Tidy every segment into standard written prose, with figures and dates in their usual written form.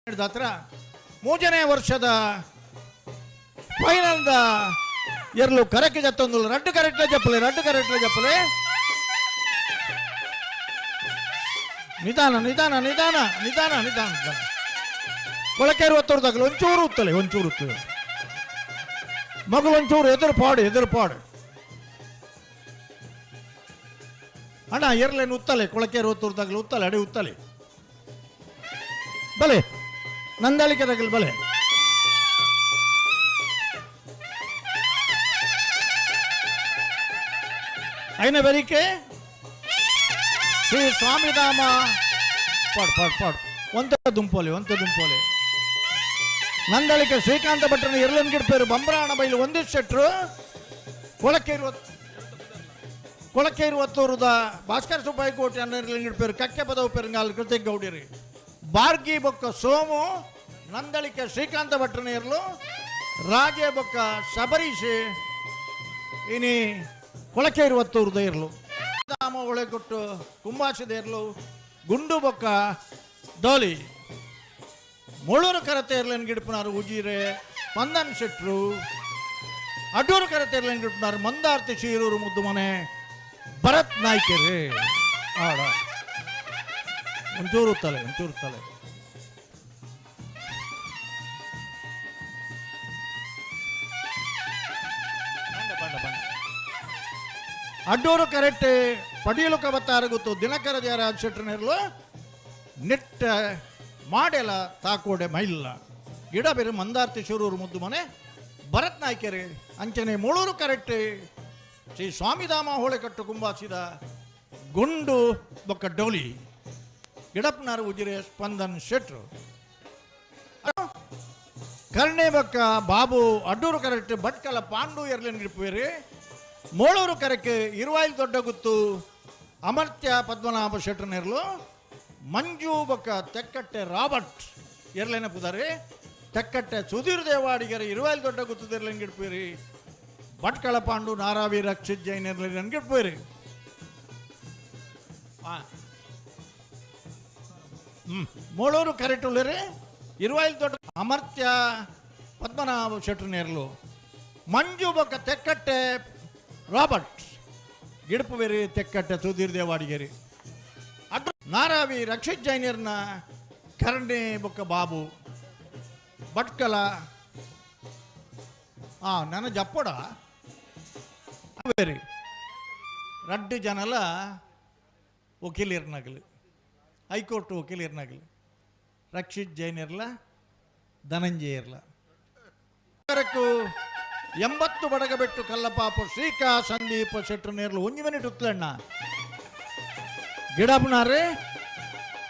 ಹತ್ರ 3ನೇ ವರ್ಷದ ಫೈನಲ್ ಎರಲು ಕರೆಕ್ಟ್ ಜತ್ತೊಂದು ರಡ್ಡು ಕರೆಕ್ಟ್ ಜಪ್ಪಲೆ ನಿಧಾನ ನಿಧಾನ ನಿಧಾನ ನಿಧಾನ ನಿಧಾನ ಕೊಳಕೆ 60 ಒಂಚೂರು ಉತ್ತಲೆ ಮಗು ಒಂಚೂರು ಎದುರು ಪಾಡು ಅಣ್ಣ ಎರಲೇನು ಉತ್ತಲೆ ಕೊಳಕೆ 60 ಉತ್ತಲೆ ಅಡಿ ಉತ್ತಲೆ ಬಲೆ ನಂದಾಳಿಕೆ ತಗಲ್ ಬಲೆ అయిన వెరికి శ్రీ స్వామిధామ పాడు వంత దుంపోలి ನಂದಳಿಕೆ ಶ್ರೀಕಾಂತ ಭಟ್ರನ ಎರಲನ್ಗಿಡ್ ಪೇರು ಬಂಬ್ರಾಣ ಬೈಲು ಒಂದಿಷ್ಟೆಟ್ರು ಕೊಳಕೆ 20 ಭಾಸ್ಕರ್ ಸುಬ್ಬಾಯಿ ಕೋಟಿ ಅನ್ನ ಎರಲನ್ಗಿಡ್ ಪೇರು ಕಕ್ಕೆ ಪದವು ಪೆರಂಗಾಲ್ ಕೃತಿ ಗೌಡಿರಿ ಬಾರ್ಗಿ ಬೊಕ್ಕ ಸೋಮು ನಂದಳಿಕೆ ಶ್ರೀಕಾಂತ ಭಟ್ರನ ಎರಲು ರಾಜೇ ಬೊಕ್ಕ ಶಬರೀಶ್ ಇನಿ ಕೊಳಕೆ 20 ಇರಲು ದಾಮ ಒಳೆ ಕೊಟ್ಟು ಕುಂಬಾಶದ ಇರಲು ಗುಂಡು ಬೊಕ್ಕ ಡೋಲಿ ಮುಳೂರು ಕರತೆ ಇರ್ಲೇನು ಗಿಡಪನಾರು ಉಜಿರೆ ಸ್ಪಂದನ್ ಶೆಟ್ರು ಅಡೂರು ಕರತೆ ಇರ್ಲೇನು ಗಿಡಪನಾರು ಮಂದಾರ್ತಿ ಶೀರೂರು ಮುದ್ದು ಮನೆ ಭರತ್ ನಾಯ್ಕರೇ ಆಡ ಒಂಚೂರು ತಲೆ ಅಡ್ಡೂರು ಕರೆಕ್ಟ್ ಪಡಿಯಲು ಕಬತ್ತಾರ ಗೊತ್ತು ದಿನಕರ ಜಯರಾಜ್ ಶೆಟ್ರನೇರ್ಲು ನಿಟ್ಟ ಮಾಡೆಲ ತಾಕೋಡೆ ಮೈಲ್ಲ ಗಿಡ ಬೇರೆ ಮಂದಾರ್ತಿ ಶೂರೂರು ಮುದ್ದು ಮನೆ ಭರತ್ ನಾಯ್ಕರೆ ಅಂಚನೆ ಮುಳೂರು ಕರೆಕ್ಟ್ ಶ್ರೀ ಸ್ವಾಮಿಧಾಮ ಹೋಳೆಕಟ್ಟು ಕುಂಬಾಸಿದ ಗುಂಡು ಬೊಕ್ಕ ಡೋಲಿ ಗಿಡಪ್ಪನಾರ ಉಜಿರೆ ಸ್ಪಂದನ್ ಶೆಟ್ರು ಕರ್ಣೆ ಬೊಕ್ಕ ಬಾಬು ಅಡ್ಡೂರು ಕರೆಕ್ಟ್ ಭಟ್ಕಲ ಪಾಂಡು ಎರಲೇನು ಗಿಡಪೇರಿ ಮೋಳೂರು ಕರೆಕ್ಕೆ ಇರುವಾಯಿಲ್ ದೊಡ್ಡ ಗುತ್ತು ಅಮರ್ತ್ಯ ಪದ್ಮನಾಭ ಶೆಟ್ರನೇರ್ಲು ಮಂಜು ಬೊಕ್ಕ ತೆಕ್ಕಟ್ಟೆ ರಾಬರ್ಟ್ ಎರಲೇನ ಪುದಾರಿ ತೆಕ್ಕಟ್ಟೆ ಸುಧೀರ್ ದೇವಾಡಿಗರ ಇರುವಾಯಿಲ್ ದೊಡ್ಡ ಗುತ್ತು ಎರಲೇನು ಗಿಡ್ಪೇರಿ ಭಟ್ಕಳ ಪಾಂಡು ನಾರಾವಿ ರಕ್ಷಿತ್ ಜೈನ್ ಎರಲೇನು ಗಿಡ್ಪೇರಿ ಮೋಳೂರು ಕರೆಕ್ಟ್ ಉಳ್ಳೇರಿ ಇರುವಾಯಿಲ್ ದೊಡ್ಡ ಅಮರ್ತ್ಯ ಪದ್ಮನಾಭ ಶೆಟ್ರನೇರ್ಲು ಮಂಜು ಬೊಕ್ಕ ತೆಕ್ಕಟ್ಟೆ ರಾಬರ್ಟ್ ಗಿಡಪು ಬೇರೆ ತೆಕ್ಕಟ್ಟೆ ಸುಧೀರ್ ದೇವಾಡಿಗೇರಿ ಅಡ್ಡ ನಾರಾವಿ ರಕ್ಷಿತ್ ಜೈನರ್ನ ಕರ್ಣೆ ಬೊಕ್ಕ ಬಾಬು ಭಟ್ಕಲ ನನ್ನ ಜಪ್ಪಡ ಬೇರೆ ರಡ್ಡು ಜನಲ ವಕೀಲಿರ್ನಗಲು ಹೈಕೋರ್ಟ್ ವಕೀಲಿರ್ನಗಲು ರಕ್ಷಿತ್ ಜೈನರ್ಲ ಧನಂಜಯರ್ಲ 80 ಬಡಗಬೆಟ್ಟು ಕಲ್ಲಪಾಪು ಶ್ರೀಕಾ ಸಂದೀಪ ಶೆಟ್ರನೇರ್ಲು 1 ಮಿನಿಟ್ ಉತ್ತಲಣ್ಣ ಗಿಡಪನಾರೆ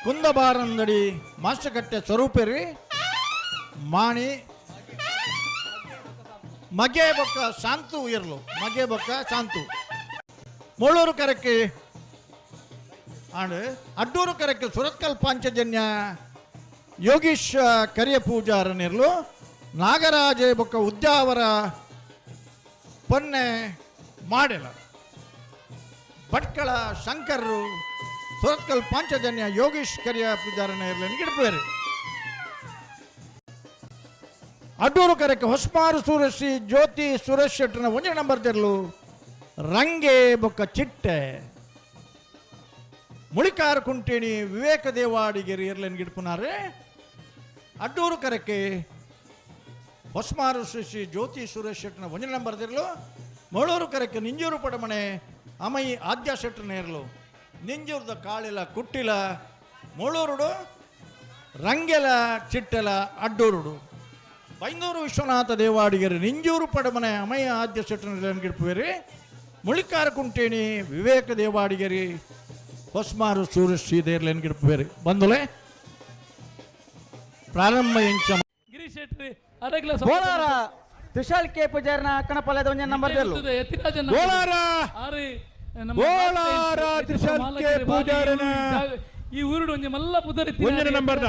ಕುಂದಬಾರಂದಡಿ ಮಾಸ್ಟರ್ಕಟ್ಟೆ ಸ್ವರೂಪೇರಿ ಮಾಣಿ ಮಗೆ ಬೊಕ್ಕ ಶಾಂತು ಇರ್ಲು ಮಗೆ ಬೊಕ್ಕ ಶಾಂತು ಮೋಳೂರು ಕರೆಕ್ಕೆ ಆಂಡ್ ಅಡ್ಡೂರು ಕರೆಕ್ಕೆ ಸುರತ್ಕಲ್ ಪಾಂಚಜನ್ಯ ಯೋಗೀಶ್ ಕರಿಯ ಪೂಜಾರನಿರ್ಲು ನಾಗರಾಜೆ ಬೊಕ್ಕ ಉದ್ಯಾವರ ಪೊನ್ನೆ ಮಾಡೆಲ ಭಟ್ಕಳ ಶಂಕರರು ಸುರತ್ಕಲ್ ಪಾಂಚಜನ್ಯ ಯೋಗೀಶ್ ಕರಿಯ ಪೂಜಾರನ ಇರಲಿ ಗಿಡಪೇರಿ ಅಡ್ಡೂರು ಕರೆಕ್ಕೆ ಹೊಸಮಾರು ಸೂರಶ್ರೀ ಜ್ಯೋತಿ ಸುರೇಶ್ ಶೆಟ್ರನ 1 ನಂಬರ್ ತೆರಲು ರಂಗೆ ಬೊಕ್ಕ ಚಿಟ್ಟೆ ಮುಳಿಕಾರ ಕುಂಟೇಣಿ ವಿವೇಕ ದೇವಾಡಿಗೆರಿ ಇರ್ಲೇನು ಗಿಡಪನಾರೆ ಅಡ್ಡೂರು ಕರೆಕ್ಕೆ ಹೊಸಮಾರು ಶ್ರೀ ಜ್ಯೋತಿ ಸುರೇಶ್ ಶೆಟ್ರನ 1 ನಂಬರ್ ತೆರಲು ಮಳೂರು ಕರೆಕ್ಕೆ ನಿಂಜೂರು ಪಡಮಣೆ ಅಮೈ ಆದ್ಯ ಶೆಟ್ರನ ಇರಲು ನಿಂಜೂರ್ದ ಕಾಳಿಲ ಕುಟ್ಟಿಲ ಮಳೂರುಡು ರಂಗೆಲ ಚಿಟ್ಟೆಲ ಅಡ್ಡೂರುಡು ಬೈಂದೂರು ವಿಶ್ವನಾಥ ದೇವಾಡಿಗರು ನಿಂಜೂರು ಪಡಮನೆ ಅಮಯ ಆದ್ಯ ಶೆಟ್ರನ ಗಿಡ್ಪುವೇರಿ ಮುಳಿಕಾರ ಕುಂಟೇಣಿ ವಿವೇಕ ದೇವಾಡಿಗರಿ ಹೊಸಮಾರು ಸೂರಶ್ ಶ್ರೀದೇರ್ಲೇನ್ ಗಿಡ್ಪುವೇರಿ ಬಂದುಲೆ ಪ್ರಾರಂಭ ಎಂಚ ಗಿರೀಶ್ ಶೆಟ್ಟಿ ಗೋಲಾರ ತುಷಾಲ್ ಕೆ ಪೂಜಾರನ ಕಣಪಲ್ಲದ 1 ನಂಬರ್ ತೆರಲು ಗೋಲಾರ ತುಷಾಲ್ ಕೆ ಪೂಜಾರನ ಈ ಊರುಡು ಒಂಜಿ ಮಲ್ಲ ಪುದರಿ 1 ನಂಬರ್ದ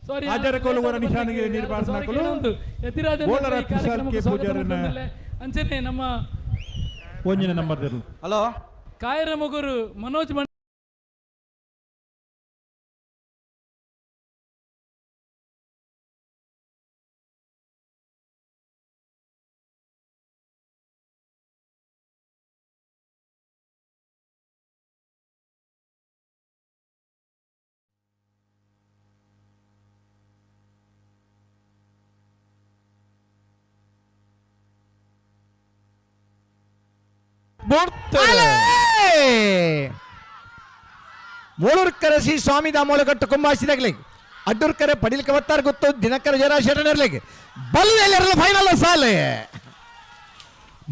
ಸಾರಿ ಆಜರ ಕೋಲುವರ ನಿಶಾನಿಗೆ ನಿರ್ಮಾಣಕಲು ಯತಿರಾಜನ್ ಗೋಲಾರ ತುಷಾಲ್ ಕೆ ಪೂಜಾರನ ಅಂಚನೆ ನಮ್ಮ 1 ನಂಬರ್ ತೆರಲು ಹಲೋ ಕಾಯರ ಮಗುರು ಮನೋಜ್ ಮೂಳೂರ್ಕರೆ ಶ್ರೀ ಸ್ವಾಮಿ ದಾಮೋಲಕಟ್ಟು ಕುಂಭಾಸಿದಾಗ್ಲಿ ಅಡ್ಡೂರ್ಕರೆ ಪಡಿಲ್ಕ ಬತ್ತಾರ ಗೊತ್ತು ದಿನಕರ ಜರಾಶೇಟನಿರ್ಲಿಕ್ಕೆ ಬಲ್ಲದಲ್ಲಿರಲು ಫೈನಲ್ ಸಾಲೆ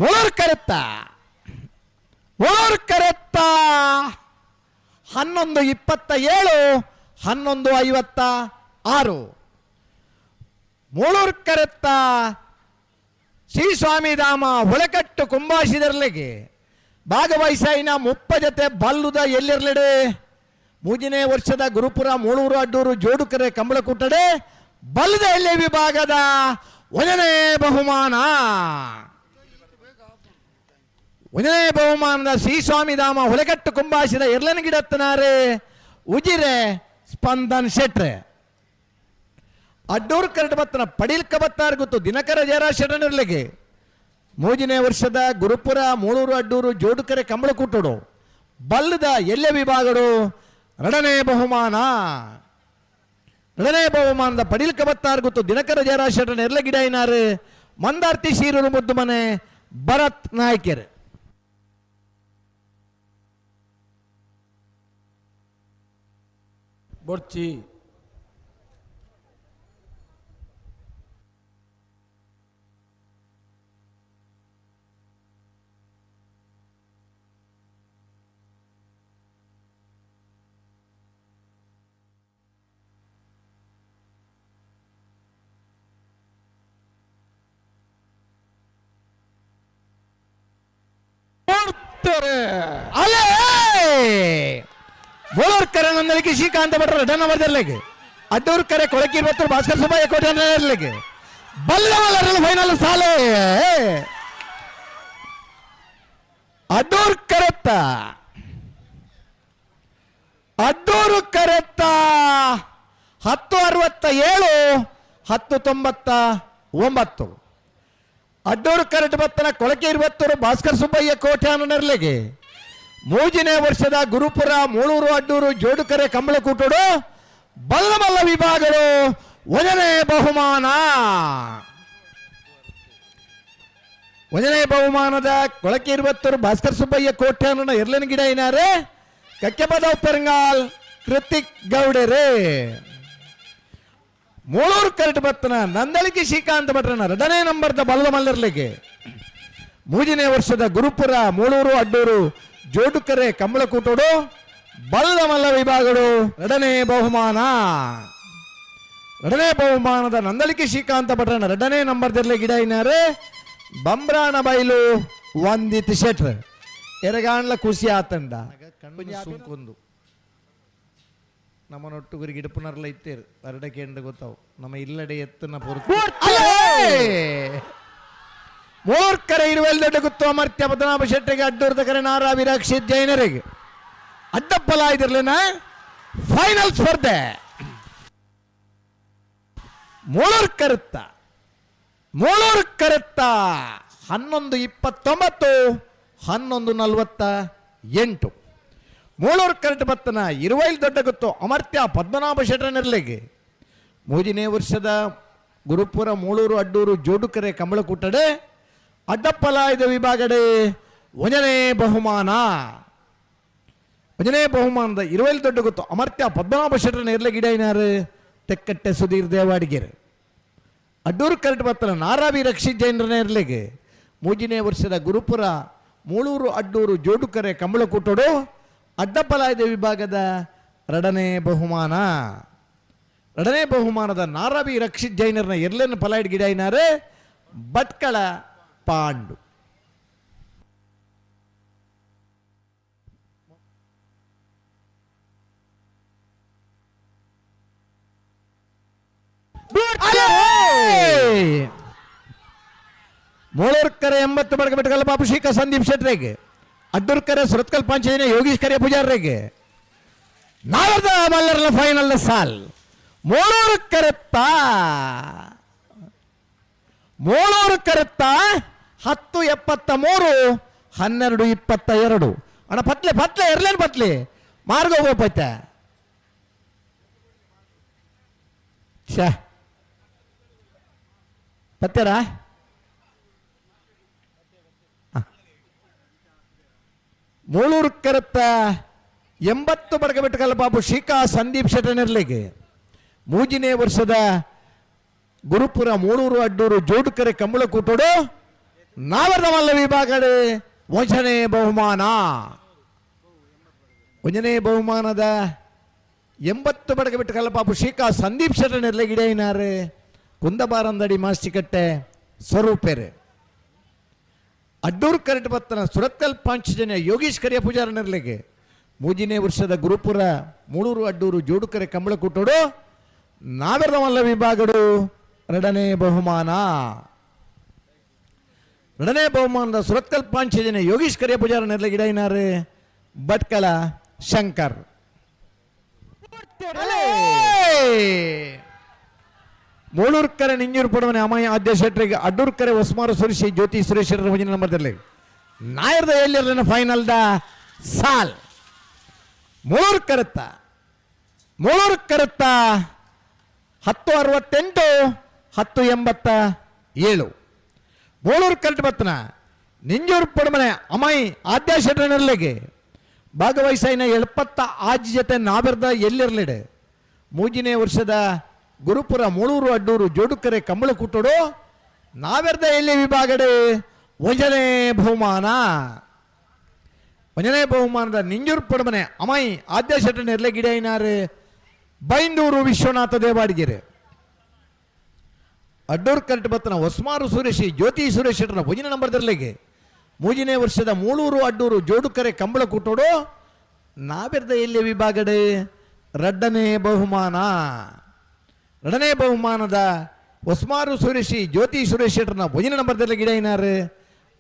ಮೂಳೂರ್ಕರೆತ್ತ 11:27 11:56 ಮೂಳೂರ್ಕರೆತ್ತ ಶ್ರೀ ಸ್ವಾಮಿಧಾಮ ಹೊಳಕಟ್ಟು ಕುಂಭಾಸಿದರ್ಲೆಗೆ ಭಾಗವಹಿಸಾಯಿನ 30 ಜೊತೆ ಬಲ್ಲುದ ಎಲ್ಲಿರ್ಲಿಡೆ 3ನೇ ವರ್ಷದ ಗುರುಪುರ ಮೂಳೂರು ಅಡ್ಡೂರು ಜೋಡುಕರೆ ಕಂಬಳಕುಟ್ಟಡೆ ಬಲ್ಲದ ಎಲ್ಲಿ ವಿಭಾಗದ 1ನೇ ಬಹುಮಾನ 1ನೇ ಬಹುಮಾನದ ಶ್ರೀ ಸ್ವಾಮಿಧಾಮ ಹೊಳಕಟ್ಟು ಕುಂಭಾಸಿದ ಎರ್ಲನಗಿಡತ್ತನಾರೆ ಉಜಿರೆ ಸ್ಪಂದನ್ ಶೆಟ್ರೆ ಅಡ್ಡೂರು ಕರಡು ಬತ್ತನ ಪಡಿಲ್ಕ ಬತ್ತಾರ ಗೊತ್ತು ದಿನಕರ ಜಯರ ಶೆಟನಿರ್ಲಿಗೆ 3ನೇ ವರ್ಷದ ಗುರುಪುರ ಮೂಳೂರು ಅಡ್ಡೂರು ಜೋಡುಕರೆ ಕಂಬಳಕುಟ್ಟಡು ಬಲ್ಲದ ಎಲ್ಲೆ ವಿಭಾಗಡು 2ನೇ ಬಹುಮಾನ 2ನೇ ಬಹುಮಾನದ ಪಡಿಲ್ಕ ಬತ್ತಾರ ಗೊತ್ತು ದಿನಕರ ಜಯರ ಶೆಟನ್ ಎರ್ಲಗಿಡ ಐನಾರು ಮಂದಾರ್ತಿ ಶೀರೂರು ಮುದ್ದು ಮನೆ ಭರತ್ ನಾಯ್ಕರ್ ಬೊಡ್ಚಿ ಅಲೇ ಮೂಳೂರ್ಕರೆ ನಂದಲಿಗೆ ಶ್ರೀಕಾಂತ ಭಟ್ರ ರೆಡ್ಡನ ಬರ್ದಿರ್ಲಿಕ್ಕೆ ಅಡ್ಡೂರ್ಕರೆ ಕೊಳಕಿ ಮತ್ತು ಭಾಸ್ಕರ್ ಸುಬ್ಬಯ್ಯ ಕೋಟೆ ಇರ್ಲಿಕ್ಕೆ ಬಲ್ಲವಲ್ಲರಲು ಫೈನಲ್ ಸಾಲೆ ಅಡ್ಡೂರು ಕರೆತ್ತ 10:67 10:99 ಅಡ್ಡೂರು ಕರೆಟ್ ಬತ್ತನ ಕೊಳಕೆ 20 ಭಾಸ್ಕರ್ ಸುಬ್ಬಯ್ಯ ಕೋಟೆ ಅನ್ನರ್ಲಿಗೆ 3ನೇ ವರ್ಷದ ಗುರುಪುರ ಮೂಳೂರು ಅಡ್ಡೂರು ಜೋಡುಕರೆ ಕಂಬಳಕುಟ್ಟಡು ಬಲ್ಲಮಲ್ಲ ವಿಭಾಗಗಳು 1ನೇ ಬಹುಮಾನ 1ನೇ ಬಹುಮಾನದ ಕೊಳಕೆ 20 ಭಾಸ್ಕರ್ ಸುಬ್ಬಯ್ಯ ಕೋಟೆ ಅನ್ನ ಎರ್ಲನ ಗಿಡ ಏನಾರೆ ಕಕ್ಕೆಪದ ಪೆರಂಗಾಲ್ ಕೃತಿಕ್ ಗೌಡರೇ ಮೂಳೂರು ಕರೆಟ್ ಬತ್ತನ ನಂದಳಿಕೆ ಶ್ರೀಕಾಂತ ಭಟ್ರನ 2ನೇ ನಂಬರ್ದ ಬಲ್ಲದ ಮಲ್ಲರ್ಲಿಗೆ 3ನೇ ವರ್ಷದ ಗುರುಪುರ ಮೂಳೂರು ಅಡ್ಡೂರು ಜೋಡುಕರೆ ಕಂಬಳಕುಟ್ಟಡು ಬಲ್ಲದ ಮಲ್ಲ ವಿಭಾಗಗಳು 2ನೇ ಬಹುಮಾನ 2ನೇ ಬಹುಮಾನದ ನಂದಳಿಕೆ ಶ್ರೀಕಾಂತ ಭಟ್ರನ 2ನೇ ನಂಬರ್ದಲ್ಲಿ ಗಿಡ ಇನ್ನಾರೆ ಬಂಬ್ರಾಣ ಬೈಲು ವಂದಿತ್ ಶೆಟ್ರ್ ಎರಗಾಣ್ಲ ಖುಷಿ ಆತಂಡ ಸುಂಕೊಂದು ನಮ್ಮನೊಟ್ಟುಗುರಿ ಗಿಡಪುನರ್ಲ ಇತ್ತೇರು ಎರಡಕ್ಕೆ ಎಂಡ ಗೊತ್ತಾವು ನಮ್ಮ ಇಲ್ಲಡೆ ಎತ್ತನ ಮೂರ್ಕರೆ ಇರುವೆಲ್ ದೊಡ್ಡ ಗುತ್ತು ಅಮರ್ತ್ಯ ಪದ್ಮನಾಭ ಶೆಟ್ಟಿಗೆ ಅಡ್ಡೂರ್ದ ಕರೆ ನಾರಾ ವಿರಕ್ಷಿತ್ ಜೈನರಿಗೆ ಅಡ್ಡಪ್ಪಲ ಇದಿರ್ಲಿನ ಫೈನಲ್ ಸ್ಪರ್ಧೆ ಮೂಳೂರು ಕರೆತ್ತ 11:29 11:48 ಮೂಳೂರು ಕರೆಟ್ ಬತ್ತನ ಇರುವೈಲ್ ದೊಡ್ಡ ಗೊತ್ತು ಅಮರ್ತ್ಯ ಪದ್ಮನಾಭ ಶೆಟ್ಟನಿರ್ಲಿಗೆ 3ನೇ ವರ್ಷದ ಗುರುಪುರ ಮೂಳೂರು ಅಡ್ಡೂರು ಜೋಡುಕರೆ ಕಂಬಳಕುಟ್ಟಡೆ ಅಡ್ಡಪ್ಪಲಾಯ್ದ ವಿಭಾಗಡೆ 1ನೇ ಬಹುಮಾನ 1ನೇ ಬಹುಮಾನದ ಇರುವೈಲ್ ದೊಡ್ಡ ಗೊತ್ತು ಅಮರ್ತ್ಯ ಪದ್ಮನಾಭ ಶೆಟ್ಟನ ಇರ್ಲಿಗಿಡ ಏನಾರು ತೆಕ್ಕಟ್ಟೆ ಸುಧೀರ್ ದೇವಾಡಿಗೆರೆ ಅಡ್ಡೂರು ಕರೆಟ್ ಬತ್ತನ ನಾರಾವಿ ರಕ್ಷಿತ್ ಜೈನರನ್ನ ಇರ್ಲಿಗೆ 3ನೇ ವರ್ಷದ ಗುರುಪುರ ಮೂಳೂರು ಅಡ್ಡೂರು ಜೋಡುಕರೆ ಕಂಬಳಕುಟ್ಟಡು ಅಡ್ಡಪ್ಪಲಾಯ್ದ ವಿಭಾಗದ 2ನೇ ಬಹುಮಾನ 2ನೇ ಬಹುಮಾನದ ನಾರಾವಿ ರಕ್ಷಿತ್ ಜೈನರ್ನ ಎರ್ಲೆನ್ ಪಲಾಯ್ಡ್ ಗಿಡ ಏನಾರೆ ಭಟ್ಕಳ ಪಾಂಡು ಮೂಳೂರ್ಕರೆ 80 ಬಡಗ ಬೆಟ್ಟಗಲ್ಲ ಬಾಬು ಶ್ರೀಕ ಸಂದೀಪ್ ಶೆಟ್ರಿಗೆ ಅಡ್ಡೂರ್ಕರೆ ಸುರತ್ಕಲ್ ಪಾಂಚಜನ್ಯ ಯೋಗೀಶ್ ಕರಿಯ ಪೂಜಾರಿಗೆ ನಾವರ್ದ ಮಲ್ಲರ್ಲ ಫೈನಲ್ ಸಾಲ್ ಮೂಳೂರು ಕರೆತ್ತ 10:73 12:22 ಅಣ್ಣ ಪತ್ಲೆ ಎರ್ಲೇನು ಪತ್ಲೆ ಮಾರ್ಗ ಹೋಗೋಪೈತ ಛ ಪತ್ತೆರಾ ಮೂಳೂರು ಕರತ್ತ 80 ಬಡಗಬೆಟ್ಟಕಲ್ಲ ಬಾಬು ಶಿಖಾ ಸಂದೀಪ್ ಶೆಟ್ಟನೆರ್ಲೆಗೆ 3ನೇ ವರ್ಷದ ಗುರುಪುರ ಮೂಳೂರು ಅಡ್ಡೂರು ಜೋಡುಕರೆ ಕಂಬಳ ಕೂಟೋಡು ನಾವರ್ದ ಮಲ್ಲ ವಿಭಾಗಡೆ 1ನೇ ಬಹುಮಾನ 1ನೇ ಬಹುಮಾನದ 80 ಬಡಗಬೆಟ್ಟಕಲ್ಲ ಬಾಬು ಶಿಖಾ ಸಂದೀಪ್ ಶೆಟ್ಟನೆರ್ಲೆಗೆ ಇಡೇನಾರು ಕುಂದಬಾರಂದಡಿ ಮಾಸ್ಟಿಕಟ್ಟೆ ಸ್ವರೂಪೇರೆ ಅಡ್ಡೂರು ಕರೆಟ್ ಬತ್ತನ ಸುರತ್ಕಲ್ ಪಾಂಚಜನ್ಯ ಯೋಗೀಶ್ ಕರಿಯ ಪೂಜಾರನೆರ್ಲೆಗೆ 3ನೇ ವರ್ಷದ ಗುರುಪುರ ಮೂಳೂರು ಅಡ್ಡೂರು ಜೋಡುಕರೆ ಕಂಬಳ ಕೂಟೋಡು ನಾವೆರ್ದ ಮಲ್ಲ ವಿಭಾಗಡು 2ನೇ ಬಹುಮಾನ 2ನೇ ಬಹುಮಾನದ ಸುರತ್ಕಲ್ ಪಾಂಚಜನ್ಯ ಯೋಗೀಶ್ ಕರಿಯ ಪೂಜಾರನೆರ್ಲೆಗೆ ಇಡೇನಾರು ಭಟ್ಕಳ ಶಂಕರ್ ಮೂಳೂರ್ಕರೆ ನಿಂಜೂರು ಪಡವನೆ ಅಮಯ ಆದ್ಯ ಶೆಟ್ರಿಗೆ ಅಡ್ಡೂರ್ಕರೆ ಹೊಸ್ಮಾರು ಸುರೇಶಿ ಜ್ಯೋತಿ ಸುರೇಶ್ ಹೊಂದಿನ ನಂಬರ್ದಲ್ಲಿ ನಾಯರ್ದ ಎಲ್ಲಿರಲಿನ ಫೈನಲ್ದ ಸಾಲ್ ಮೂಳೂರು ಕರೆತ್ತ 1068 1087 ಮೂಳೂರು ಕರೆಕ್ಟ್ ಬತ್ತನ ನಿಂಜೂರು ಪಡಮನೆ ಅಮೈ ಆದ್ಯ ಶೆಟ್ರನೆರ್ಲೆಗೆ ಭಾಗವಹಿಸಿನ 70 ಜೊತೆ ನಾವೆರ್ದ ಎಲ್ಲಿರಲಿಡೆ 3ನೇ ವರ್ಷದ ಗುರುಪುರ ಮೂಳೂರು ಅಡ್ಡೂರು ಜೋಡುಕರೆ ಕಂಬಳ ಕೂಟೋಡು ನಾವೆರ್ದ ಎಲ್ಲಿ ವಿಭಾಗಡೆ 1ನೇ ಬಹುಮಾನ 1ನೇ ಬಹುಮಾನದ ನಿಂಜೂರು ಪಡಮನೆ ಅಮೈ ಆದ್ಯ ಶೆಟ್ಟನೆರ್ಲೆ ಗಿಡೈನಾರು ಬೈಂದೂರು ವಿಶ್ವನಾಥ ದೇವಾಡಿಗೆರೆ ಅಡ್ಡೂರು ಕರೆಕ್ಟ್ ಬತ್ತನ ಹೊಸ್ಮಾರು ಸುರೇಶಿ ಜ್ಯೋತಿ ಸುರೇಶ್ ಶೆಟ್ಟರ 1ನೇ ನಂಬರ್ದರ್ಲೆಗೆ 3ನೇ ವರ್ಷದ ಮೂಳೂರು ಅಡ್ಡೂರು ಜೋಡುಕರೆ ಕಂಬಳ ಕೂಟೋಡು ನಾವೆರ್ದ ಎಲ್ಲಿ ವಿಭಾಗಡೆ 2ನೇ ಬಹುಮಾನ 2ನೇ ಬಹುಮಾನದ ಹೊಸ್ಮಾರು ಸುರೇಶಿ ಜ್ಯೋತಿ ಸುರೇಶ್ ಶೆಟ್ಟರ್ನ 1ನೇ ನಂಬರ್ದಲ್ಲಿ ಗಿಡೈನಾರು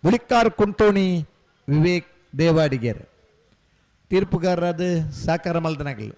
ಬುಳಿಕಾರ್ ಕುಂಟೋಣಿ ವಿವೇಕ್ ದೇವಾಡಿಗೆರೆ ತೀರ್ಪುಗಾರರಾದ ಸಾಕಾರ ಮಲ್ದನಗಲು